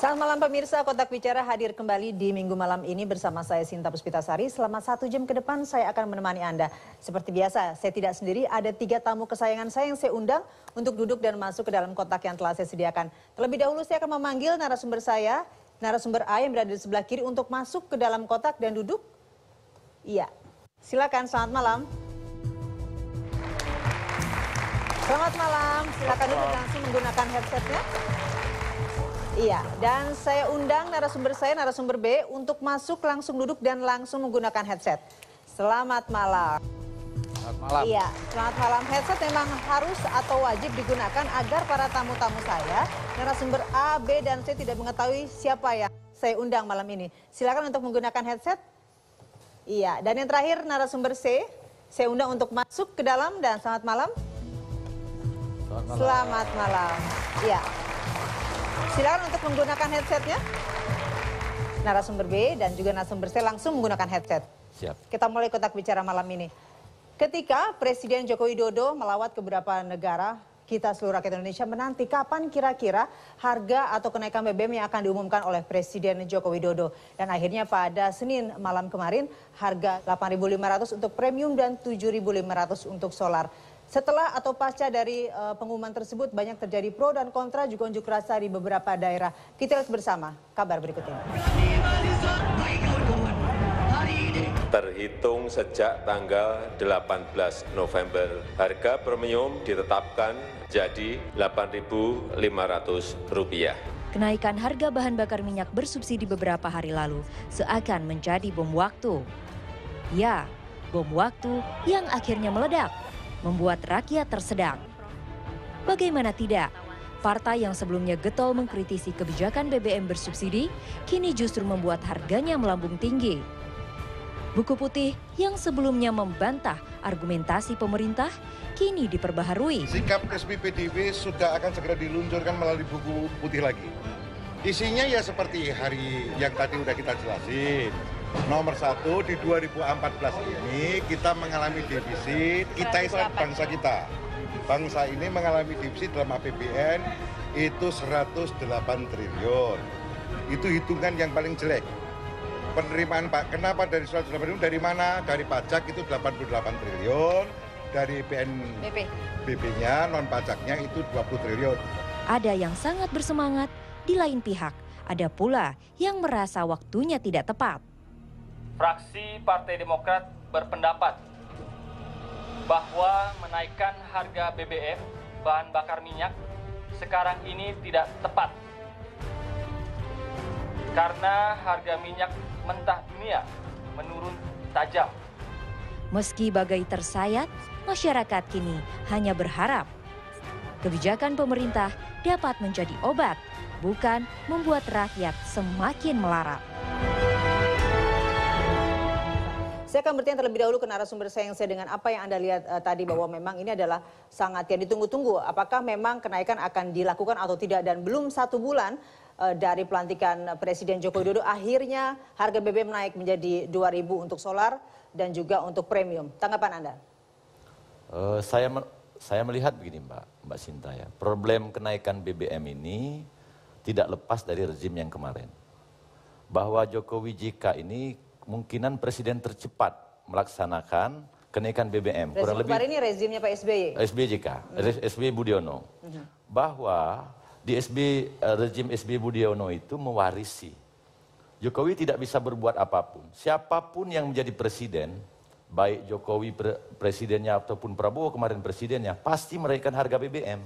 Selamat malam pemirsa, Kotak Bicara hadir kembali di minggu malam ini bersama saya Sinta Puspitasari. Selama 1 jam ke depan saya akan menemani Anda. Seperti biasa, saya tidak sendiri, ada 3 tamu kesayangan saya yang saya undang untuk duduk dan masuk ke dalam kotak yang telah saya sediakan. Terlebih dahulu saya akan memanggil narasumber saya, narasumber A yang berada di sebelah kiri untuk masuk ke dalam kotak dan duduk. Iya, silakan, selamat malam. Selamat malam, silakan duduk langsung menggunakan headsetnya. Iya, dan saya undang narasumber saya, narasumber B, untuk masuk langsung duduk dan langsung menggunakan headset. Selamat malam. Selamat malam. Iya, selamat malam. Headset memang harus atau wajib digunakan agar para tamu-tamu saya, narasumber A, B, dan C tidak mengetahui siapa yang saya undang malam ini. Silakan untuk menggunakan headset. Iya, dan yang terakhir narasumber C, saya undang untuk masuk ke dalam dan selamat malam. Selamat malam. Selamat malam. Iya. Silakan untuk menggunakan headsetnya. Narasumber B dan juga narasumber C langsung menggunakan headset. Siap. Kita mulai kotak bicara malam ini. Ketika Presiden Joko Widodo melawat ke beberapa negara, kita seluruh rakyat Indonesia menanti kapan kira-kira harga atau kenaikan BBM yang akan diumumkan oleh Presiden Joko Widodo. Dan akhirnya pada Senin malam kemarin harga 8.500 untuk premium dan 7.500 untuk solar. Setelah atau pasca dari pengumuman tersebut banyak terjadi pro dan kontra juga unjuk rasa di beberapa daerah. Kita lihat bersama kabar berikut ini. Terhitung sejak tanggal 18 November, harga premium ditetapkan jadi Rp8.500. Kenaikan harga bahan bakar minyak bersubsidi beberapa hari lalu seakan menjadi bom waktu. Ya, bom waktu yang akhirnya meledak, membuat rakyat tersedak. Bagaimana tidak? Partai yang sebelumnya getol mengkritisi kebijakan BBM bersubsidi, kini justru membuat harganya melambung tinggi. Buku putih yang sebelumnya membantah argumentasi pemerintah, kini diperbaharui. Sikap SPPDB sudah akan segera diluncurkan melalui buku putih lagi. Isinya ya seperti hari yang tadi udah kita jelasin. Nomor 1, di 2014 ini kita mengalami defisit, bangsa kita. Bangsa ini mengalami defisit dalam APBN itu 108 triliun. Itu hitungan yang paling jelek. Penerimaan Pak, kenapa dari 108 triliun, dari mana? Dari pajak itu 88 triliun, dari BNPB-nya, non pajaknya itu 20 triliun. Ada yang sangat bersemangat, di lain pihak ada pula yang merasa waktunya tidak tepat. Fraksi Partai Demokrat berpendapat bahwa menaikkan harga BBM, bahan bakar minyak, sekarang ini tidak tepat. Karena harga minyak mentah dunia menurun tajam. Meski bagai tersayat, masyarakat kini hanya berharap kebijakan pemerintah dapat menjadi obat, bukan membuat rakyat semakin melarat. Saya akan bertanya terlebih dahulu ke narasumber saya yang saya dengan apa yang Anda lihat tadi bahwa memang ini adalah sangat yang ditunggu-tunggu. Apakah memang kenaikan akan dilakukan atau tidak, dan belum 1 bulan dari pelantikan Presiden Joko Widodo akhirnya harga BBM naik menjadi 2.000 untuk solar dan juga untuk premium. Tanggapan Anda? Saya melihat begini Mbak Sinta ya. Problem kenaikan BBM ini tidak lepas dari rezim yang kemarin. Bahwa Jokowi JK ini kemungkinan presiden tercepat melaksanakan kenaikan BBM. Kurang lebih ini rezimnya Pak SBY. SBY JK, SBY Budiono. Bahwa di rezim SBY Budiono itu mewarisi. Jokowi tidak bisa berbuat apapun. Siapapun yang menjadi presiden, baik Jokowi presidennya ataupun Prabowo kemarin presidennya, pasti menaikkan harga BBM.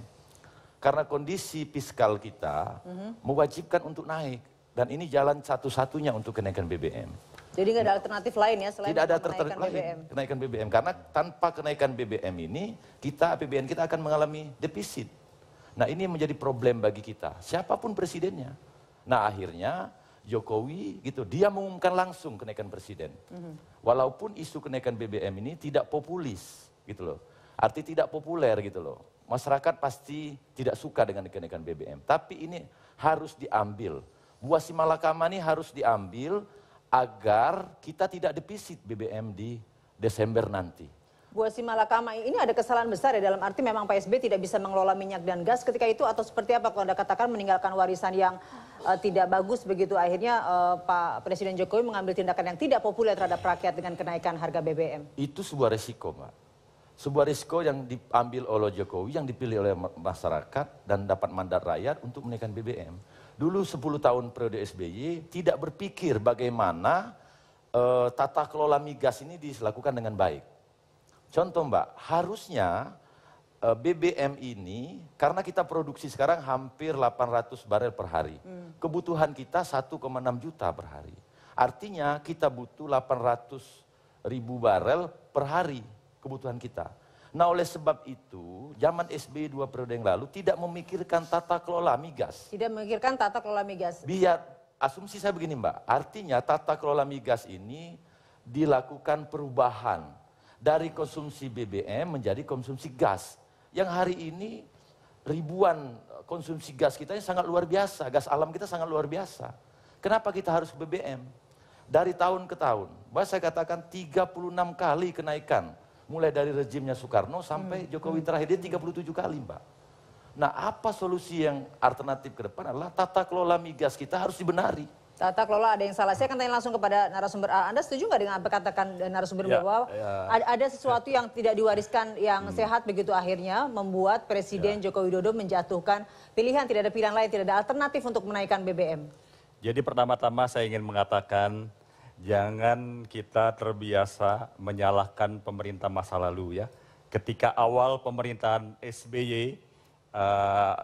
Karena kondisi fiskal kita mewajibkan untuk naik. Dan ini jalan satu-satunya untuk kenaikan BBM. Jadi nggak ada alternatif lain ya selain tidak ada kenaikan BBM. Kenaikan BBM. Karena tanpa kenaikan BBM ini, APBN kita akan mengalami defisit. Nah ini menjadi problem bagi kita, siapapun presidennya. Nah akhirnya Jokowi gitu, dia mengumumkan langsung kenaikan presiden. Walaupun isu kenaikan BBM ini tidak populis gitu loh. Arti tidak populer gitu loh. Masyarakat pasti tidak suka dengan kenaikan BBM. Tapi ini harus diambil. Buah si malakama ini harus diambil agar kita tidak defisit BBM di Desember nanti. Bu Asy Malakama, ini ada kesalahan besar ya, dalam arti memang Pak SBY tidak bisa mengelola minyak dan gas ketika itu, atau seperti apa kalau Anda katakan meninggalkan warisan yang tidak bagus begitu, akhirnya Pak Presiden Jokowi mengambil tindakan yang tidak populer terhadap rakyat dengan kenaikan harga BBM? Itu sebuah resiko, Mbak. Sebuah risiko yang diambil oleh Jokowi, yang dipilih oleh masyarakat dan dapat mandat rakyat untuk menaikkan BBM. Dulu 10 tahun periode SBY tidak berpikir bagaimana tata kelola migas ini dilakukan dengan baik. Contoh Mbak, harusnya BBM ini, karena kita produksi sekarang hampir 800 barel per hari. Kebutuhan kita 1,6 juta per hari. Artinya kita butuh 800.000 barel per hari kebutuhan kita. Nah oleh sebab itu, zaman SBY 2 periode yang lalu tidak memikirkan tata kelola migas. Tidak memikirkan tata kelola migas. Biar, asumsi saya begini Mbak, artinya tata kelola migas ini dilakukan perubahan dari konsumsi BBM menjadi konsumsi gas. Yang hari ini ribuan konsumsi gas kita ini sangat luar biasa, gas alam kita sangat luar biasa. Kenapa kita harus BBM? Dari tahun ke tahun, saya katakan 36 kali kenaikan. Mulai dari rejimnya Soekarno sampai Jokowi terakhir, dia 37 kali Mbak. Nah apa solusi yang alternatif ke depan adalah tata kelola migas kita harus dibenari. Tata kelola ada yang salah. Saya akan tanya langsung kepada narasumber. Anda setuju nggak dengan apa katakan narasumber bahwa ada sesuatu yang tidak diwariskan yang sehat begitu, akhirnya membuat Presiden Joko Widodo menjatuhkan pilihan, tidak ada pilihan lain, tidak ada alternatif untuk menaikkan BBM? Jadi pertama-tama saya ingin mengatakan jangan kita terbiasa menyalahkan pemerintah masa lalu ya. Ketika awal pemerintahan SBY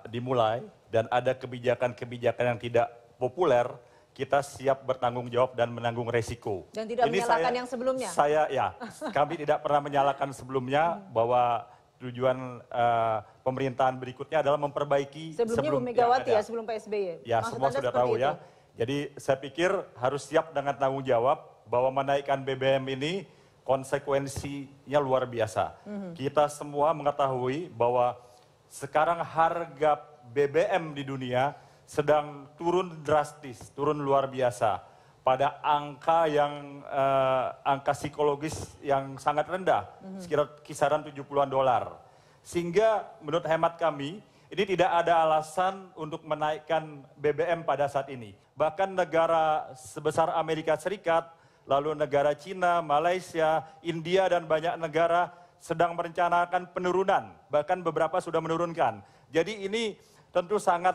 dimulai dan ada kebijakan-kebijakan yang tidak populer, kita siap bertanggung jawab dan menanggung resiko. Dan tidak menyalahkan yang sebelumnya? Kami tidak pernah menyalahkan sebelumnya bahwa tujuan pemerintahan berikutnya adalah memperbaiki sebelumnya Bu Megawati ya, sebelum Pak SBY. Ya, maksud semua Anda sudah itu? tahu ya. Jadi saya pikir harus siap dengan tanggung jawab bahwa menaikkan BBM ini konsekuensinya luar biasa. Kita semua mengetahui bahwa sekarang harga BBM di dunia sedang turun drastis, turun luar biasa. Pada angka yang angka psikologis yang sangat rendah, sekitar kisaran 70-an dolar. Sehingga menurut hemat kami, ini tidak ada alasan untuk menaikkan BBM pada saat ini. Bahkan negara sebesar Amerika Serikat, lalu negara Cina, Malaysia, India, dan banyak negara sedang merencanakan penurunan. Bahkan beberapa sudah menurunkan. Jadi ini tentu sangat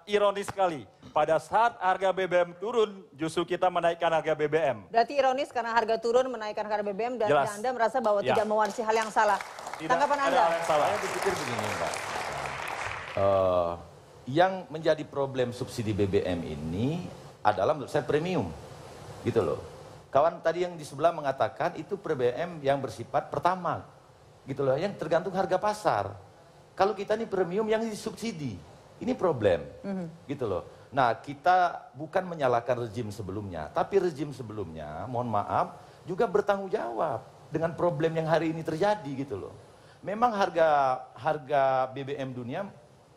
ironis sekali. Pada saat harga BBM turun, justru kita menaikkan harga BBM. Berarti ironis karena harga turun menaikkan harga BBM dan Jelas. Anda merasa bahwa tidak mewarisi hal yang salah. Tanggapan Anda? Saya berpikir begini Mbak. Yang menjadi problem subsidi BBM ini adalah menurut saya premium. Gitu loh. Kawan tadi yang di sebelah mengatakan itu BBM yang bersifat pertama. Gitu loh, yang tergantung harga pasar. Kalau kita ini premium yang disubsidi, ini problem, gitu loh. Nah kita bukan menyalahkan rejim sebelumnya, tapi rejim sebelumnya, mohon maaf, juga bertanggung jawab dengan problem yang hari ini terjadi gitu loh. Memang harga BBM dunia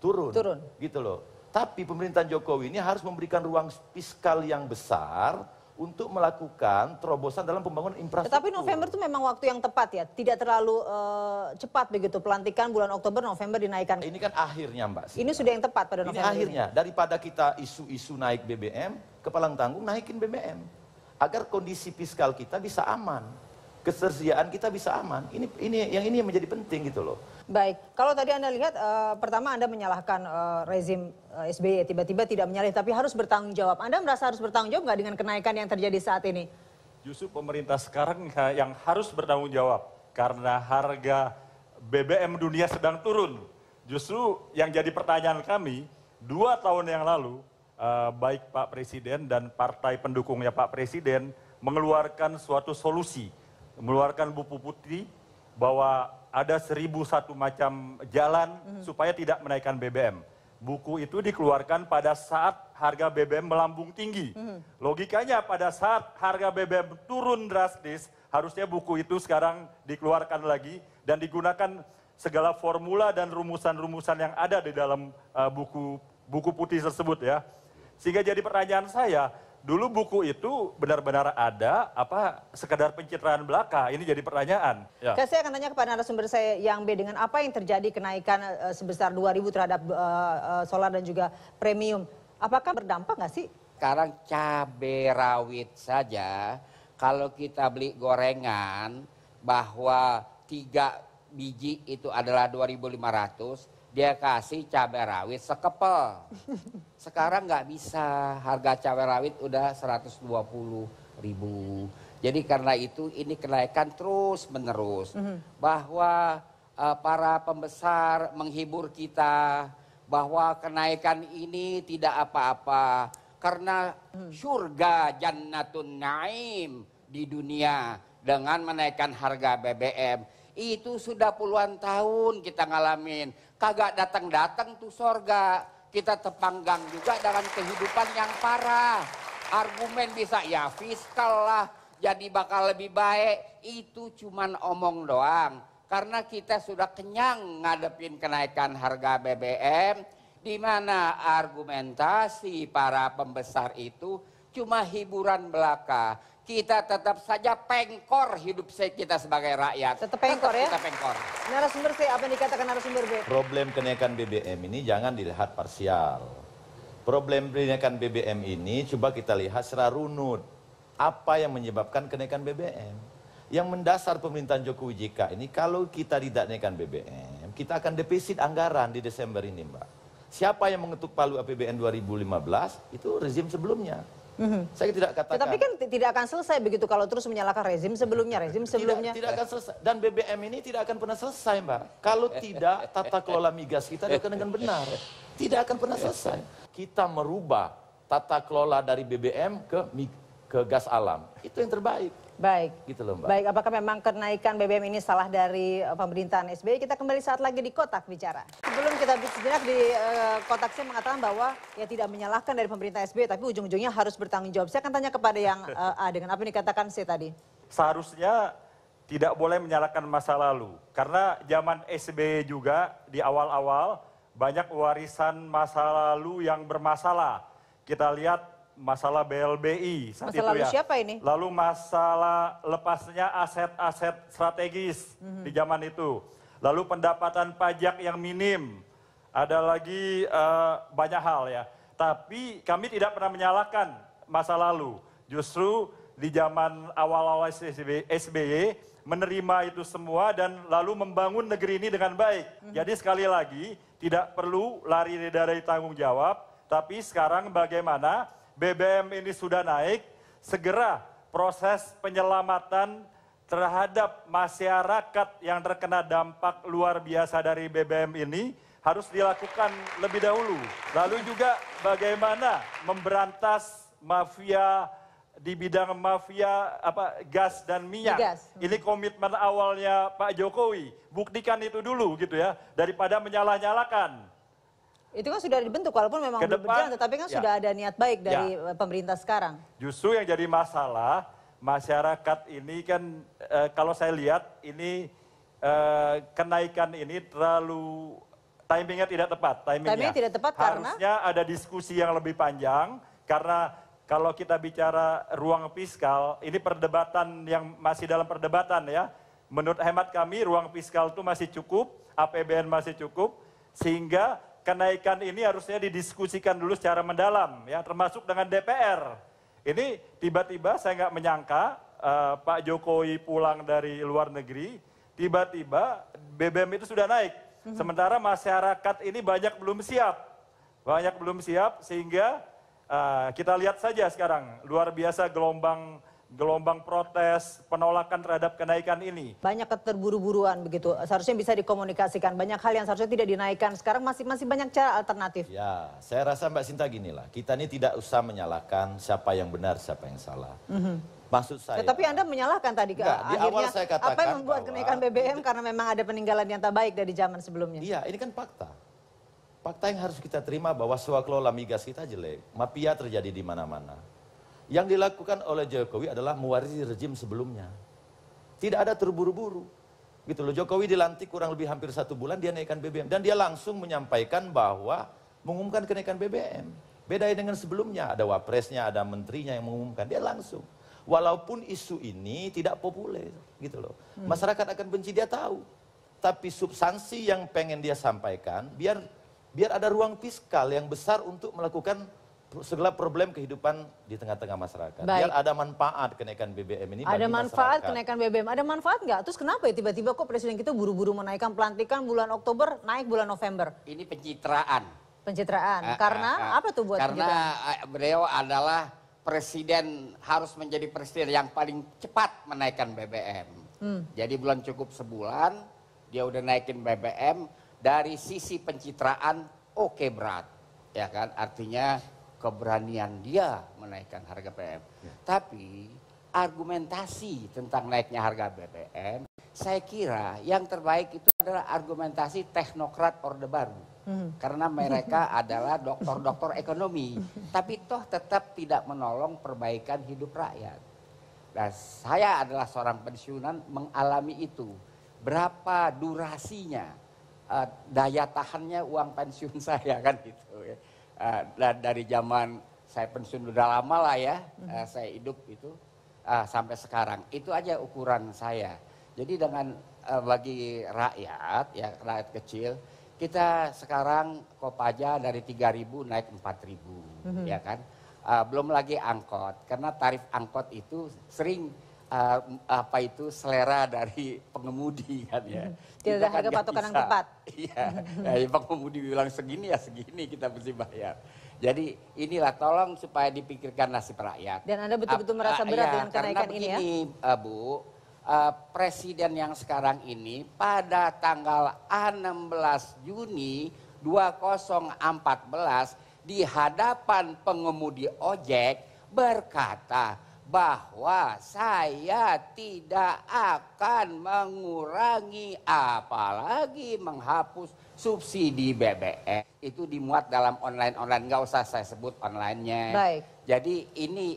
turun, gitu loh. Tapi pemerintahan Jokowi ini harus memberikan ruang fiskal yang besar untuk melakukan terobosan dalam pembangunan infrastruktur. Tetapi November itu memang waktu yang tepat ya, tidak terlalu cepat begitu. Pelantikan bulan Oktober, November dinaikkan. Ini kan akhirnya Mbak. Ini sudah yang tepat pada November. Ini akhirnya, daripada kita isu-isu naik BBM, kepalang tanggung naikin BBM. Agar kondisi fiskal kita bisa aman, ketersediaan kita bisa aman. Ini yang menjadi penting gitu loh. Baik, kalau tadi Anda lihat, pertama Anda menyalahkan rezim SBY, tiba-tiba tidak menyalahi, tapi harus bertanggung jawab. Anda merasa harus bertanggung jawab nggak dengan kenaikan yang terjadi saat ini? Justru pemerintah sekarang yang harus bertanggung jawab, karena harga BBM dunia sedang turun. Justru yang jadi pertanyaan kami, 2 tahun yang lalu, baik Pak Presiden dan partai pendukungnya Pak Presiden mengeluarkan suatu solusi, mengeluarkan buku putih bahwa ada 1001 macam jalan supaya tidak menaikkan BBM. Buku itu dikeluarkan pada saat harga BBM melambung tinggi. Logikanya pada saat harga BBM turun drastis, harusnya buku itu sekarang dikeluarkan lagi dan digunakan segala formula dan rumusan-rumusan yang ada di dalam buku putih tersebut ya. Sehingga jadi pertanyaan saya, dulu buku itu benar-benar ada apa sekedar pencitraan belaka? Ini jadi pertanyaan. Ya. Saya akan tanya kepada narasumber saya yang B, dengan apa yang terjadi kenaikan sebesar 2.000 terhadap solar dan juga premium. Apakah berdampak nggak sih? Sekarang cabai rawit saja, kalau kita beli gorengan bahwa 3 biji itu adalah 2.500, dia kasih cabai rawit sekepel. Sekarang nggak bisa, harga cabai rawit udah 120.000. Jadi karena itu ini kenaikan terus menerus. Bahwa para pembesar menghibur kita bahwa kenaikan ini tidak apa-apa. Karena surga jannatun naim di dunia dengan menaikkan harga BBM. Itu sudah puluhan tahun kita ngalamin. Kagak datang-datang tuh surga. Kita terpanggang juga dengan kehidupan yang parah. Argumen bisa ya fiskal lah, jadi bakal lebih baik. Itu cuman omong doang. Karena kita sudah kenyang ngadepin kenaikan harga BBM. Di mana argumentasi para pembesar itu cuma hiburan belaka. Kita tetap saja pengkor hidup kita sebagai rakyat. Tetap pengkor ya? Kita pengkor. Narasumber C, apa yang dikatakan narasumber B? Problem kenaikan BBM ini jangan dilihat parsial. Problem kenaikan BBM ini coba kita lihat secara runut. Apa yang menyebabkan kenaikan BBM? Yang mendasar pemerintahan Jokowi JK ini, kalau kita tidak naikkan BBM, kita akan defisit anggaran di Desember ini, Mbak. Siapa yang mengetuk palu APBN 2015 itu rezim sebelumnya. Saya tidak katakan. Tetapi kan tidak akan selesai begitu kalau terus menyalahkan rezim sebelumnya. Tidak akan selesai. Dan BBM ini tidak akan pernah selesai, Mbak. Kalau tidak tata kelola migas kita dilakukan dengan benar, tidak akan pernah selesai. Kita merubah tata kelola dari BBM ke gas alam. Itu yang terbaik. Baik. Gitu loh, Mbak. Baik, apakah memang kenaikan BBM ini salah dari pemerintahan SBY? Kita kembali saat lagi di Kotak Bicara. Sebelum kita sejenak di Kotak, saya mengatakan bahwa ya tidak menyalahkan dari pemerintah SBY, tapi ujung-ujungnya harus bertanggung jawab. Saya akan tanya kepada yang A dengan apa yang dikatakan C tadi. Seharusnya tidak boleh menyalahkan masa lalu. Karena zaman SBY juga di awal-awal banyak warisan masa lalu yang bermasalah. Kita lihat masalah BLBI saat masa itu lalu ya. Siapa ini? Lalu masalah lepasnya aset-aset strategis di zaman itu. Lalu pendapatan pajak yang minim. Ada lagi banyak hal ya. Tapi kami tidak pernah menyalahkan masa lalu. Justru di zaman awal-awal SBY menerima itu semua dan lalu membangun negeri ini dengan baik. Jadi sekali lagi tidak perlu lari dari tanggung jawab. Tapi sekarang bagaimana BBM ini sudah naik, segera proses penyelamatan terhadap masyarakat yang terkena dampak luar biasa dari BBM ini harus dilakukan lebih dahulu. Lalu juga bagaimana memberantas mafia di bidang mafia gas dan minyak. Ini komitmen awalnya Pak Jokowi. Buktikan itu dulu gitu ya, daripada menyalah-nyalakan. Itu kan sudah dibentuk, walaupun memang belum berjalan, tetapi kan sudah ada niat baik dari pemerintah sekarang. Justru yang jadi masalah, masyarakat ini kan kalau saya lihat ini kenaikan ini terlalu, timingnya tidak tepat. Timingnya tidak tepat karena? Harusnya ada diskusi yang lebih panjang, karena kalau kita bicara ruang fiskal, ini perdebatan yang masih dalam perdebatan ya. Menurut hemat kami, ruang fiskal itu masih cukup, APBN masih cukup, sehingga kenaikan ini harusnya didiskusikan dulu secara mendalam, ya, termasuk dengan DPR. Ini tiba-tiba saya nggak menyangka Pak Jokowi pulang dari luar negeri, tiba-tiba BBM itu sudah naik. Sementara masyarakat ini banyak belum siap, sehingga kita lihat saja sekarang luar biasa gelombang protes, penolakan terhadap kenaikan ini. Banyak keterburu-buruan begitu, seharusnya bisa dikomunikasikan. Banyak hal yang seharusnya tidak dinaikkan, sekarang masih banyak cara alternatif. Ya, saya rasa Mbak Sinta ginilah, kita ini tidak usah menyalahkan siapa yang benar, siapa yang salah. Maksud saya. Tetapi Anda menyalahkan tadi, di awal saya katakan apa yang membuat kenaikan BBM karena memang ada peninggalan yang tak baik dari zaman sebelumnya. Iya, ini kan fakta. Fakta yang harus kita terima bahwa swak kelola migas kita jelek, mafia terjadi di mana-mana. Yang dilakukan oleh Jokowi adalah mewarisi rezim sebelumnya. Tidak ada terburu-buru. Gitu loh, Jokowi dilantik kurang lebih hampir 1 bulan dia naikkan BBM. Dan dia langsung menyampaikan bahwa mengumumkan kenaikan BBM. Beda dengan sebelumnya, ada wapresnya, ada menterinya yang mengumumkan, dia langsung. Walaupun isu ini tidak populer, gitu loh. Masyarakat akan benci, dia tahu. Tapi substansi yang pengen dia sampaikan, biar ada ruang fiskal yang besar untuk melakukan segala problem kehidupan di tengah-tengah masyarakat. Baik. Biar ada manfaat kenaikan BBM ini bagi Ada manfaat masyarakat. kenaikan BBM, ada manfaat nggak? Terus kenapa ya tiba-tiba kok presiden kita buru-buru menaikkan pelantikan bulan Oktober, naik bulan November? Ini pencitraan. Pencitraan. Karena apa tuh buat Karena pencitraan? beliau adalah presiden, harus menjadi presiden yang paling cepat menaikkan BBM. Jadi belum cukup sebulan, dia udah naikin BBM. Dari sisi pencitraan, oke berat. Ya kan, artinya keberanian dia menaikkan harga BBM. Tapi argumentasi tentang naiknya harga BBM, saya kira yang terbaik itu adalah argumentasi teknokrat Orde Baru. Karena mereka adalah doktor-doktor ekonomi, tapi toh tetap tidak menolong perbaikan hidup rakyat. Dan saya adalah seorang pensiunan mengalami itu. Berapa durasinya, daya tahannya uang pensiun saya kan gitu ya. Dari zaman saya pensiun udah lama lah ya, saya hidup itu sampai sekarang. Itu aja ukuran saya. Jadi dengan bagi rakyat, ya rakyat kecil, kita sekarang Kopaja dari 3.000 naik 4.000, ya kan. Belum lagi angkot, karena tarif angkot itu sering selera dari pengemudi kan ya. Tidak ada harga patokan yang tepat. Iya, ya, pengemudi bilang segini ya segini kita mesti bayar. Jadi inilah tolong supaya dipikirkan nasib rakyat. Dan Anda betul-betul merasa berat dengan kenaikan ini ya? Karena begini Bu, presiden yang sekarang ini pada tanggal 16 Juni 2014 di hadapan pengemudi ojek berkata bahwa saya tidak akan mengurangi apalagi menghapus subsidi BBM. Itu dimuat dalam online, nggak usah saya sebut online-nya. Baik. Jadi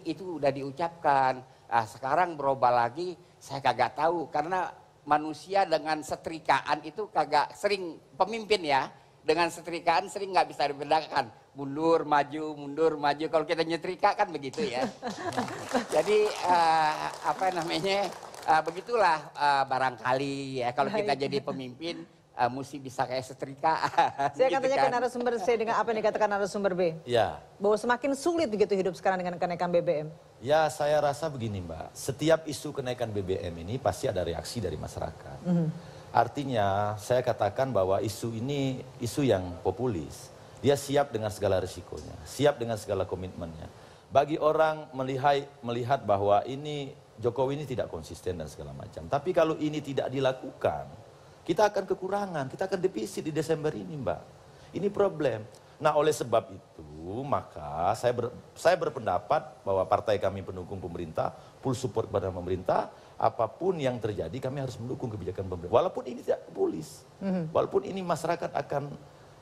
itu udah diucapkan. Sekarang berubah lagi, saya kagak tahu karena manusia dengan setrikaan itu kagak sering, pemimpin ya, dengan setrikaan sering nggak bisa dibedakan. Mundur, maju. Kalau kita nyetrika kan begitu ya. Jadi begitulah barangkali ya kalau kita jadi pemimpin mesti bisa kayak setrika. Saya akan gitu tanya kan. ke narasumber C dengan apa yang dikatakan narasumber B. Ya. Bahwa semakin sulit begitu hidup sekarang dengan kenaikan BBM. Ya, saya rasa begini Mbak, setiap isu kenaikan BBM ini pasti ada reaksi dari masyarakat. Artinya saya katakan bahwa isu ini isu yang populis. Dia siap dengan segala risikonya, siap dengan segala komitmennya. Bagi orang melihat bahwa ini Jokowi ini tidak konsisten dan segala macam. Tapi kalau ini tidak dilakukan, kita akan kekurangan, kita akan defisit di Desember ini Mbak. Ini problem. Nah oleh sebab itu maka saya berpendapat bahwa partai kami pendukung pemerintah, full support kepada pemerintah, apapun yang terjadi kami harus mendukung kebijakan pemerintah. Walaupun ini tidak populis, walaupun ini masyarakat akan,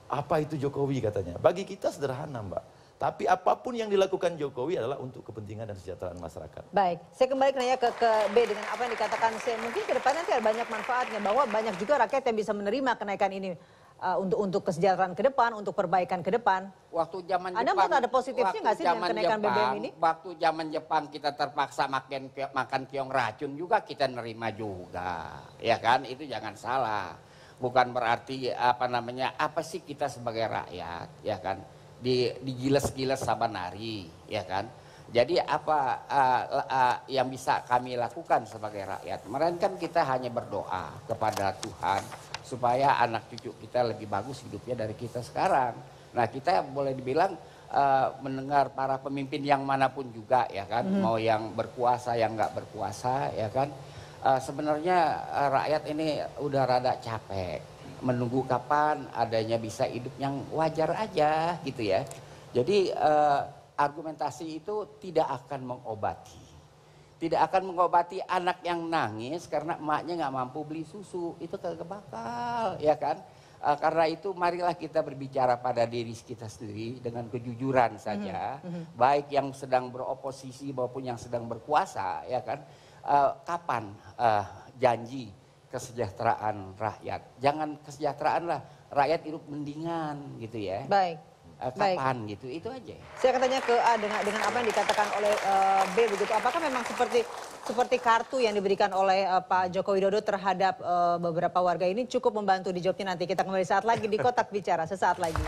apa itu Jokowi katanya. Bagi kita sederhana Mbak, tapi apapun yang dilakukan Jokowi adalah untuk kepentingan dan kesejahteraan masyarakat. Baik, saya kembali nanya ke B dengan apa yang dikatakan C. Mungkin ke depan nanti ada banyak manfaatnya, bahwa banyak juga rakyat yang bisa menerima kenaikan ini. Untuk kesejahteraan ke depan, untuk perbaikan ke depan. Waktu zaman Anda Jepang, menurut ada positifnya nggak sih dengan kenaikan BBM ini? Waktu zaman Jepang kita terpaksa makan keong racun juga kita nerima juga, ya kan? Itu jangan salah. Bukan berarti apa sih kita sebagai rakyat, ya kan? Digiles-giles sabanari, ya kan? Jadi apa yang bisa kami lakukan sebagai rakyat? Melainkan kita hanya berdoa kepada Tuhan supaya anak cucu kita lebih bagus hidupnya dari kita sekarang. Nah kita boleh dibilang mendengar para pemimpin yang manapun juga ya kan, mau yang berkuasa yang nggak berkuasa ya kan, sebenarnya rakyat ini udah rada capek menunggu kapan adanya bisa hidup yang wajar aja gitu ya. Jadi argumentasi itu tidak akan mengobati. Tidak akan mengobati anak yang nangis karena emaknya nggak mampu beli susu. Itu kagak bakal, ya kan? Karena itu marilah kita berbicara pada diri kita sendiri dengan kejujuran saja. Baik yang sedang beroposisi maupun yang sedang berkuasa, ya kan? Kapan janji kesejahteraan rakyat? Jangan kesejahteraan lah, rakyat hidup mendingan gitu ya. Baik. kapan gitu, itu aja. Saya akan tanya ke A dengan apa yang dikatakan oleh B begitu. Apakah memang seperti kartu yang diberikan oleh Pak Joko Widodo terhadap beberapa warga ini cukup membantu? Dijawabnya nanti. Kita kembali saat lagi di Kotak Bicara sesaat lagi.